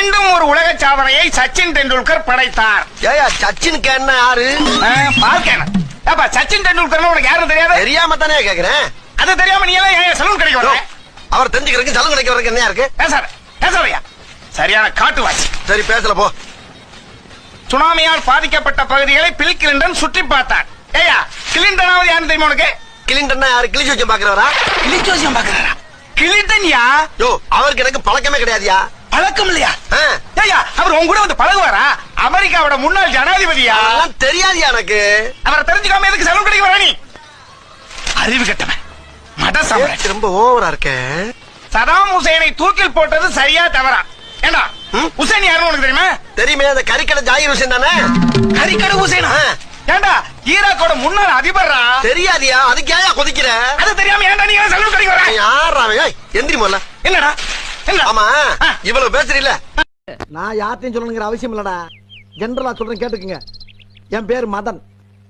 மீண்டும் ஒரு உலக சாதனையை சச்சின் டெண்டுல்கர் படைத்தார். ஏயா சச்சின் கேன்னா யாரு? பால்கேன. ஏப்பா சச்சின் டெண்டுல்கர் உனக்கு யாரும் தெரியாது? தெரியாம தானே கேக்குறேன். அது தெரியாம நீ எல்லாம் ஏன் சலூன் கடைக்கு வர? அவர் தெரிஞ்சுக்கிறதுக்கு சலூன் கடைக்கு வரதுக்கு என்ன இருக்கு? பேசாதயா. சரியான காட்டுவாசி. சரி பேசல போ. சுனாமியால் பாதிக்கப்பட்ட பகுதிகளை பில் கிளின்டன் சுற்றி பார்த்தார். ஏயா கிளின்டனாவது யாரு தெரியுமா உனக்கு? கிளின்டன் யாரு? கிளிச்சு வச்சு பாக்குறவரா? கிளிச்சு வச்சு பாக்குறாரா? கிளின்டன் யா? யோ அவருக்கு எனக்கு பழக்கமே கிடையாதுயா. பழக்கம் இல்லையா? ஏயா அவர் உங்க கூட வந்து பழகுவாரா? அமெரிக்காவோட முன்னாள் ஜனாதிபதியா? தெரியாதுயா எனக்கு. அவரை தெரிஞ்சுக்காம எதுக்கு சலூன் கடைக்கு வர நீ? அறிவு கட்டவன். மட சாம்ராஜ் ரொம்ப ஓவரா இருக்க. சதாம் ஹுசேனை தூக்கில் போட்டது சரியா தவறா? ஏண்டா ஹுசேன் யாருன்னு உனக்கு தெரியுமா? தெரியுமே, அந்த கறிக்கடை ஜாகிர் ஹுசேன் தானே? கறிக்கடை ஹுசேனா? ஏண்டா ஈராக்கோட முன்னாள் அதிபர்ரா? தெரியாதியா, அதுக்கு ஏன் கொதிக்கிற? அது தெரியாம ஏன்டா நீங்க சலூன் கடைக்கு வர? யாரா எந்திரி முதல்ல. என்னடா? ஆமா இவ்வளவு பேசுறீல. நான் யார்ட்டையும் சொல்லணுங்கிற அவசியம் இல்லடா. ஜெனரலா சொல்றேன் கேட்டுக்குங்க. என் பேர் மதன்.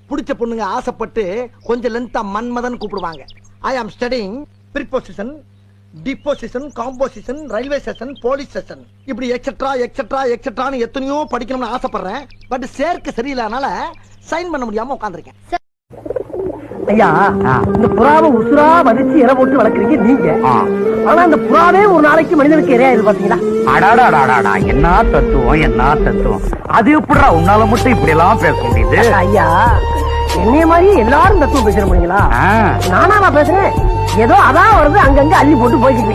பிடிச்ச பொண்ணுங்க ஆசைப்பட்டு கொஞ்சம் லென்த்தா மன்மதன் கூப்பிடுவாங்க. I am studying preposition, deposition, composition, railway station, police station, இப்படி எக்ஸெட்ரா எக்ஸெட்ரா எக்ஸெட்ரான்னு எத்தனையோ படிக்கணும்னு ஆசைப்படுறேன். பட் சேர்க்க சரியில்லாதனால சைன் பண்ண முடியாம உட்கார்ந்திருக்கேன். ஐயா இந்த புறாவை உசுரா மதிச்சு இற போட்டு வளர்க்குறீங்க நீங்க. ஆனா இந்த புறாவே ஒரு நாளைக்கு மனிதனுக்கு இரையா பாத்தீங்களா? அடாடாடாடா என்ன தத்துவம், என்ன தத்துவம். அது எப்படிடா உன்னால மட்டும் இப்படி எல்லாம் பேச முடியுது? ஐயா என்னைய மாதிரி எல்லாரும் தத்துவம் பேசுற முடியுங்களா? நானா பேசுறேன்? ஏதோ அதான் வருது அங்கங்க அள்ளி போட்டு போய்கிட்டு